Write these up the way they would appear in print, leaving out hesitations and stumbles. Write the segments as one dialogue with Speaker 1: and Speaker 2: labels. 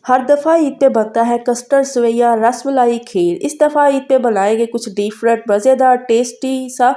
Speaker 1: हर दफ़ा ईद पे बनता है कस्टर्ड सेवइयाँ रसमलाई खीर। इस दफ़ा ईद पे बनाएंगे कुछ डिफरेंट मज़ेदार टेस्टी सा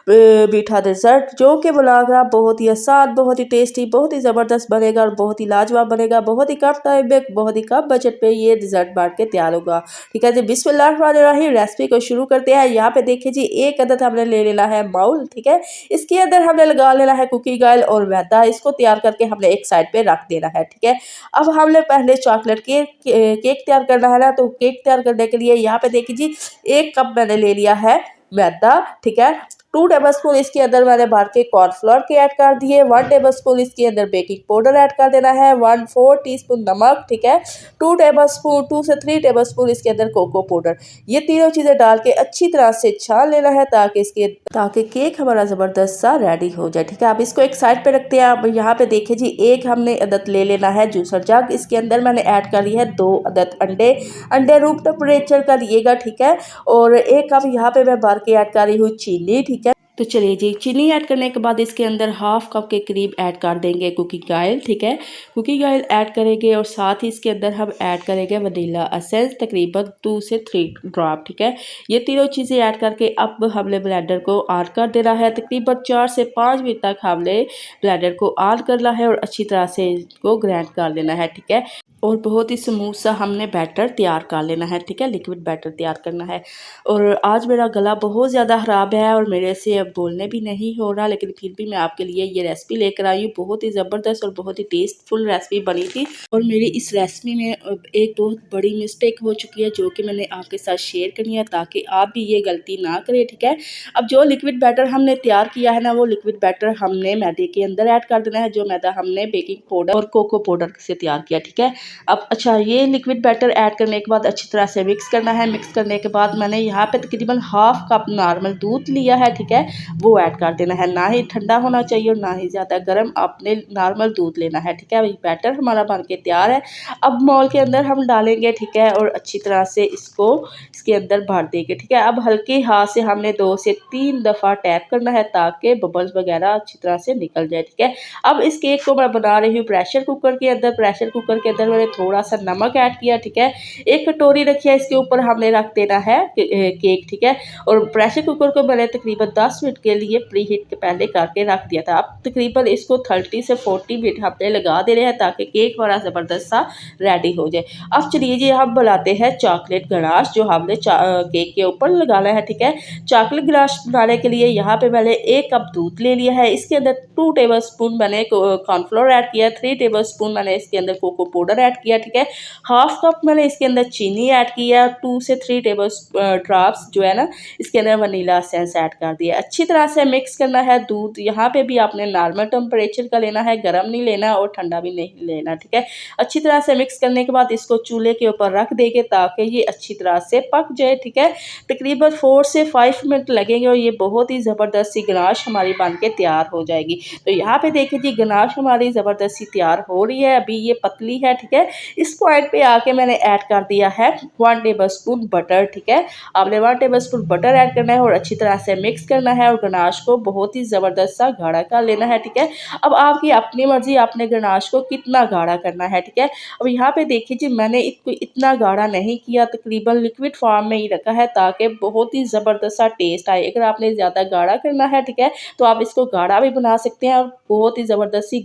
Speaker 1: मीठा डिज़र्ट जो कि बनाना बहुत ही आसान, बहुत ही टेस्टी, बहुत ही ज़बरदस्त बनेगा और बहुत ही लाजवाब बनेगा। बहुत ही कम टाइम में, बहुत ही कम बजट पे ये डिज़र्ट बन के तैयार होगा। ठीक है जी, बिस्मिल्लाहिर्रहमानिर्रहीम। रेसिपी को शुरू करते हैं। यहाँ पे देखिए जी, एक अदद हमने ले लेना है बाउल। ठीक है, इसके अंदर हमने लगा लेना है कुकिंग ऑयल और मैदा। इसको तैयार करके हमने एक साइड पे रख देना है। ठीक है, अब हमने पहले चॉकलेट केक तैयार करना है ना, तो केक तैयार करने के लिए यहाँ पे देखिए जी, 1 कप मैंने ले लिया है मैदा। ठीक है, 2 टेबल स्पून इसके अंदर मैंने भर के कॉर्नफ्लोर के ऐड कर दिए। 1 टेबल स्पून इसके अंदर बेकिंग पाउडर ऐड कर देना है। 1/4 टीस्पून नमक। ठीक है, 2 से 3 टेबल स्पून इसके अंदर कोको पाउडर। ये तीनों चीज़ें डाल के अच्छी तरह से छान लेना है ताकि केक हमारा ज़बरदस्त सा रेडी हो जाए। ठीक है, अब इसको एक साइड पे रखते हैं। अब यहाँ पे देखिए जी, एक हमने अदद ले लेना है जूसर जग। इसके अंदर मैंने ऐड कर लिया है 2 अदद अंडे रूम टेम्परेचर का लिएगा। ठीक है, और 1 कप यहाँ पे मैं भर के ऐड कर रही हूँ चीनी। ठीक है, तो चलिए जी, चीनी ऐड करने के बाद इसके अंदर हाफ कप के करीब ऐड कर देंगे कुकिंग ऑयल। ठीक है, कुकिंग ऑयल ऐड करेंगे और साथ ही इसके अंदर हम ऐड करेंगे वनीला एसेंस तकरीबन 2 से 3 ड्रॉप। ठीक है, ये तीनों चीज़ें ऐड करके अब हमने ब्लेंडर को ऑन कर देना है। तकरीबन 4 से 5 मिनट तक हमने ब्लेंडर को ऑन करना है और अच्छी तरह से इसको ग्राइंड कर लेना है। ठीक है, और बहुत ही स्मूथ सा हमने बैटर तैयार कर लेना है। ठीक है, लिक्विड बैटर तैयार करना है। और आज मेरा गला बहुत ज़्यादा ख़राब है और मेरे से अब बोलने भी नहीं हो रहा, लेकिन फिर भी मैं आपके लिए ये रेसिपी लेकर आई हूँ। बहुत ही ज़बरदस्त और बहुत ही टेस्टफुल रेसिपी बनी थी। और मेरी इस रेसिपी में अब एक बहुत बड़ी मिस्टेक हो चुकी है जो कि मैंने आपके साथ शेयर करनी है ताकि आप भी ये गलती ना करें। ठीक है, अब जो लिक्विड बैटर हमने तैयार किया है ना, वो लिक्विड बैटर हमने मैदे के अंदर ऐड कर देना है, जो मैदा हमने बेकिंग पाउडर और कोको पाउडर से तैयार किया। ठीक है, अब अच्छा, ये लिक्विड बैटर ऐड करने के बाद अच्छी तरह से मिक्स करना है। मिक्स करने के बाद मैंने यहाँ पे तकरीबन हाफ कप नॉर्मल दूध लिया है। ठीक है, वो ऐड कर देना है। ना ही ठंडा होना चाहिए और ना ही ज़्यादा गर्म, आपने नॉर्मल दूध लेना है। ठीक है, बैटर हमारा बन के तैयार है। अब मॉल के अंदर हम डालेंगे। ठीक है, और अच्छी तरह से इसको इसके अंदर भर देंगे। ठीक है, अब हल्के हाथ से हमने 2 से 3 दफ़ा टैप करना है ताकि बबल्स वगैरह अच्छी तरह से निकल जाए। ठीक है, अब इस केक को मैं बना रही हूँ प्रेशर कुकर के अंदर। प्रेशर कुकर के अंदर मैंने थोड़ा सा नमक ऐड किया। ठीक है, एक कटोरी रखी है, इसके ऊपर हमने रख देना है केक। ठीक है, और प्रेशर कुकर को मैंने तकरीबन 10 मिनट के लिए प्री हीट के पहले करके रख दिया था। अब तकरीबन इसको 30 से 40 मिनट हमने लगा दे रहे हैं ताकि केक हमारा ज़बरदस्त सा रेडी हो जाए। अब चलिए जी, हम बनाते हैं चॉकलेट गनाश जो हमने केक के ऊपर लगाना है। ठीक है, चॉकलेट गनाश बनाने के लिए यहाँ पे मैंने 1 कप दूध ले लिया है। इसके अंदर 2 टेबल स्पून मैंने कॉर्नफ्लोर ऐड किया, 3 टेबल स्पून मैंने इसके अंदर कोको पाउडर ऐड किया। ठीक है, हाफ कप मैंने इसके अंदर चीनी ऐड किया। 2 से 3 टेबल ड्रॉप्स जो है ना, इसके अंदर वनीला एसेंस ऐड कर दिया। अच्छी तरह से मिक्स करना है। दूध यहाँ पे भी आपने नॉर्मल टेम्परेचर का लेना है, गर्म नहीं लेना और ठंडा भी नहीं लेना। ठीक है, अच्छी तरह से मिक्स करने के बाद इसको चूल्हे के ऊपर रख देंगे ताकि ये अच्छी तरह से पक जाए। ठीक है, तकरीबन 4 से 5 मिनट लगेंगे और ये बहुत ही ज़बरदस्त सी गनाश हमारी बन के तैयार हो जाएगी। तो यहाँ पे देखिए जी, गनाश हमारी ज़बरदस्त सी तैयार हो रही है। अभी ये पतली है। ठीक है, इस पॉइंट पे आके मैंने ऐड कर दिया है 1 टेबल स्पून बटर। ठीक है, आपने 1 टेबल स्पून बटर ऐड करना है और अच्छी तरह से मिक्स करना है और गनाश को बहुत ही ज़बरदस्त सा गाढ़ा कर लेना है। ठीक है, अब आपकी अपनी मर्जी, आपने गनाश को कितना गाढ़ा करना है। ठीक है, अब यहाँ पे देखिए जी, मैंने इसको इतना गाढ़ा नहीं किया, तकरीबन लिक्विड फॉर्म में ही रखा है ताकि बहुत ही ज़बरदस्त सा टेस्ट आए। अगर आपने ज़्यादा गाढ़ा करना है, ठीक है, तो आप इसको गाढ़ा भी बना सकते हैं और बहुत ही ज़बरदस्त सी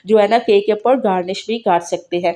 Speaker 1: जो है ना, केक के ऊपर गार्निश भी कर सकते हैं।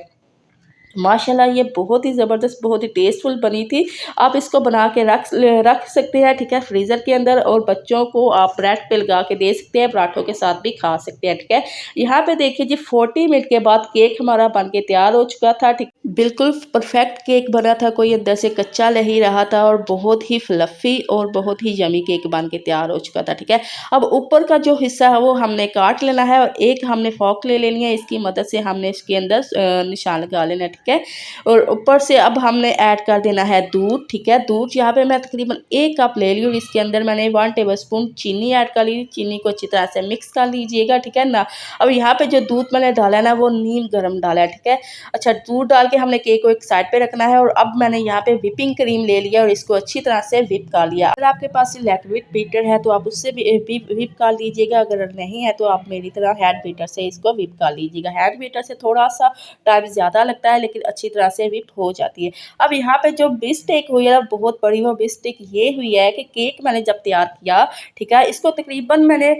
Speaker 1: माशाल्लाह, ये बहुत ही ज़बरदस्त, बहुत ही टेस्टफुल बनी थी। आप इसको बना के रख सकते हैं। ठीक है, फ्रीज़र के अंदर, और बच्चों को आप ब्रेड पे लगा के दे सकते हैं, पराठों के साथ भी खा सकते हैं। ठीक है, यहाँ पे देखिए जी, 40 मिनट के बाद केक हमारा बन के तैयार हो चुका था। ठीक, बिल्कुल परफेक्ट केक बना था, कोई अंदर से कच्चा नहीं रहा था और बहुत ही फ्लफ़ी और बहुत ही यमी केक बन के तैयार हो चुका था। ठीक है, अब ऊपर का जो हिस्सा है वो हमने काट लेना है और एक हमने फॉक ले लेनी है, इसकी मदद से हमने इसके अंदर निशान लगा लेना है। ठीक है, और ऊपर से अब हमने ऐड कर देना है दूध। ठीक है, दूध यहाँ पे मैं तकरीबन 1 कप ले ली और इसके अंदर मैंने 1 टेबल स्पून चीनी ऐड कर ली। चीनी को अच्छी तरह से मिक्स कर लीजिएगा। ठीक है ना, अब यहाँ पे जो दूध मैंने डाला है ना, वो नीम गर्म डाला है। ठीक है, अच्छा, दूध डाल के हमने केक को एक साइड पे रखना है और अब मैंने यहाँ पे व्हिपिंग क्रीम ले लिया और इसको अच्छी तरह से व्हिप कर लिया। अगर आपके पास इलेक्ट्रिक बीटर है तो आप उससे भी व्हिप कर लीजिएगा, अगर नहीं है तो आप मेरी तरह हैंड बीटर से इसको व्हिप कर लीजिएगा। हैंड बीटर से थोड़ा सा टाइम ज़्यादा लगता है लेकिन अच्छी तरह से व्हिप हो जाती है। अब यहाँ पे जो मिस्टेक हुई है बहुत बड़ी, वो मिस्टेक ये हुई है कि केक मैंने जब तैयार किया, ठीक है, इसको तकरीबन मैंने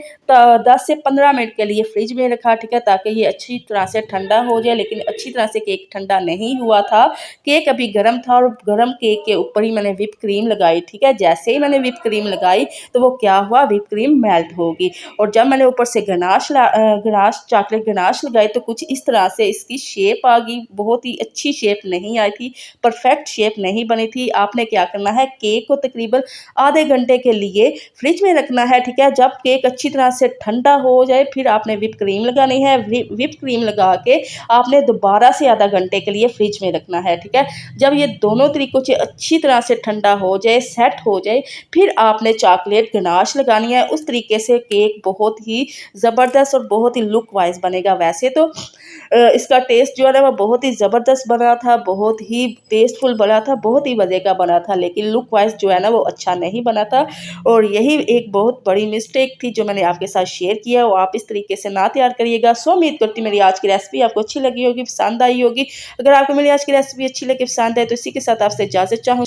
Speaker 1: 10 से 15 मिनट के लिए फ्रिज में रखा, ठीक है, ताकि ये अच्छी तरह से ठंडा हो जाए, लेकिन अच्छी तरह से केक ठंडा नहीं हुआ था। केक अभी गर्म था और गर्म केक के ऊपर ही मैंने व्हिप क्रीम लगाई, ठीक है। जैसे ही मैंने व्हिप क्रीम लगाई तो वो क्या हुआ, व्हिप क्रीम मेल्ट होगी और जब मैंने ऊपर से गनाश चॉकलेट गनाश लगाई तो कुछ इस तरह से इसकी शेप आ गई। बहुत ही अच्छी शेप नहीं आई थी, परफेक्ट शेप नहीं बनी थी। आपने क्या करना है, केक को तकरीबन आधे घंटे के लिए फ्रिज में रखना है, ठीक है। जब केक अच्छी तरह से ठंडा हो जाए फिर आपने व्हिप क्रीम लगानी है। व्हिप क्रीम लगा के आपने दोबारा से आधा घंटे के लिए फ्रिज में रखना है, ठीक है। जब ये दोनों तरीकों से अच्छी तरह से ठंडा हो जाए, सेट हो जाए, फिर आपने चॉकलेट गनाश लगानी है। उस तरीके से केक बहुत ही ज़बरदस्त और बहुत ही लुक वाइज बनेगा। वैसे तो इसका टेस्ट जो है ना वो बहुत ही ज़बरदस्त बना था, बहुत ही टेस्टफुल बना था, बहुत ही मज़े का बना था, लेकिन लुक वाइज जो है ना वो अच्छा नहीं बना था और यही एक बहुत बड़ी मिस्टेक थी जो मैंने आपके साथ शेयर किया। और आप इस तरीके से ना तैयार करिएगा। सो उम्मीद करती हूँ मेरी आज की रेसिपी आपको अच्छी लगी होगी, पसंद आई होगी। अगर आपको मेरी आज की रेसिपी अच्छी लगी, पसंद आए तो इसी के साथ आपसे इजाज़त चाहूँ।